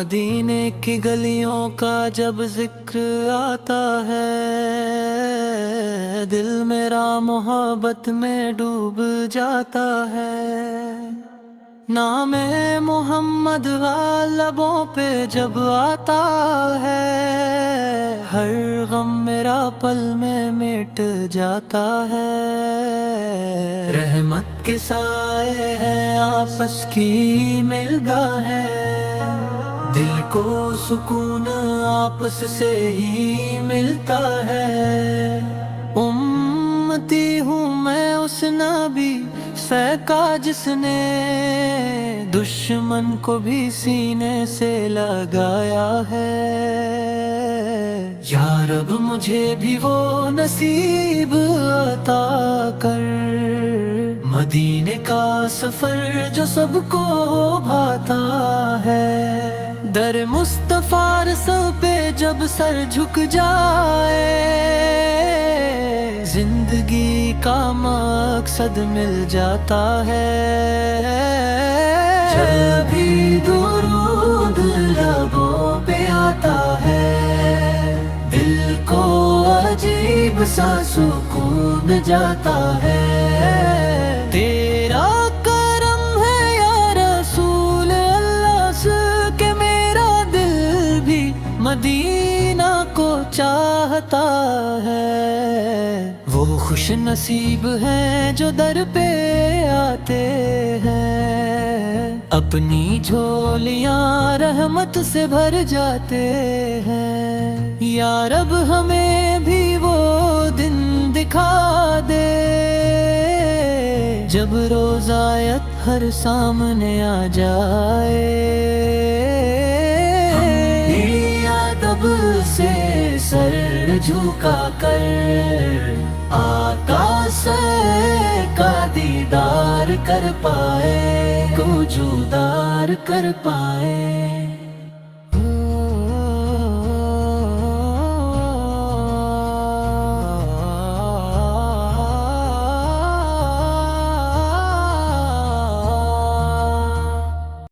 مدینے کی گلیوں کا جب ذکر آتا ہے، دل میرا محبت میں ڈوب جاتا ہے۔ نام محمد لبوں پہ جب آتا ہے، ہر غم میرا پل میں مٹ جاتا ہے۔ رحمت کے سائے ہیں آپس کی ملگاہ ہے، دل کو سکون آپس سے ہی ملتا ہے۔ امتی ہوں میں اس نبی سے کا جس نے دشمن کو بھی سینے سے لگایا ہے۔ یا رب مجھے بھی وہ نصیب عطا کر، مدینے کا سفر جو سب کو بھاتا ہے۔ در مصطفیٰ رسول پہ جب سر جھک جائے، زندگی کا مقصد مل جاتا ہے۔ جب بھی درود لبوں پہ آتا ہے، دل کو عجیب سا سکون جاتا ہے۔ تیرا کرم ہے یا رسول اللہ کہ میرا دل بھی مدینہ کو چاہتا ہے۔ وہ خوش نصیب ہیں جو در پہ آتے ہیں، اپنی جھولیاں رحمت سے بھر جاتے ہیں۔ یا رب ہمیں بھی وہ دن دکھا دے، جب روزایت ہر سامنے آ جائے۔ ادب سے سر جھکا کر آقا سے کا دیدار کر پائے، کو جودار کر پائے۔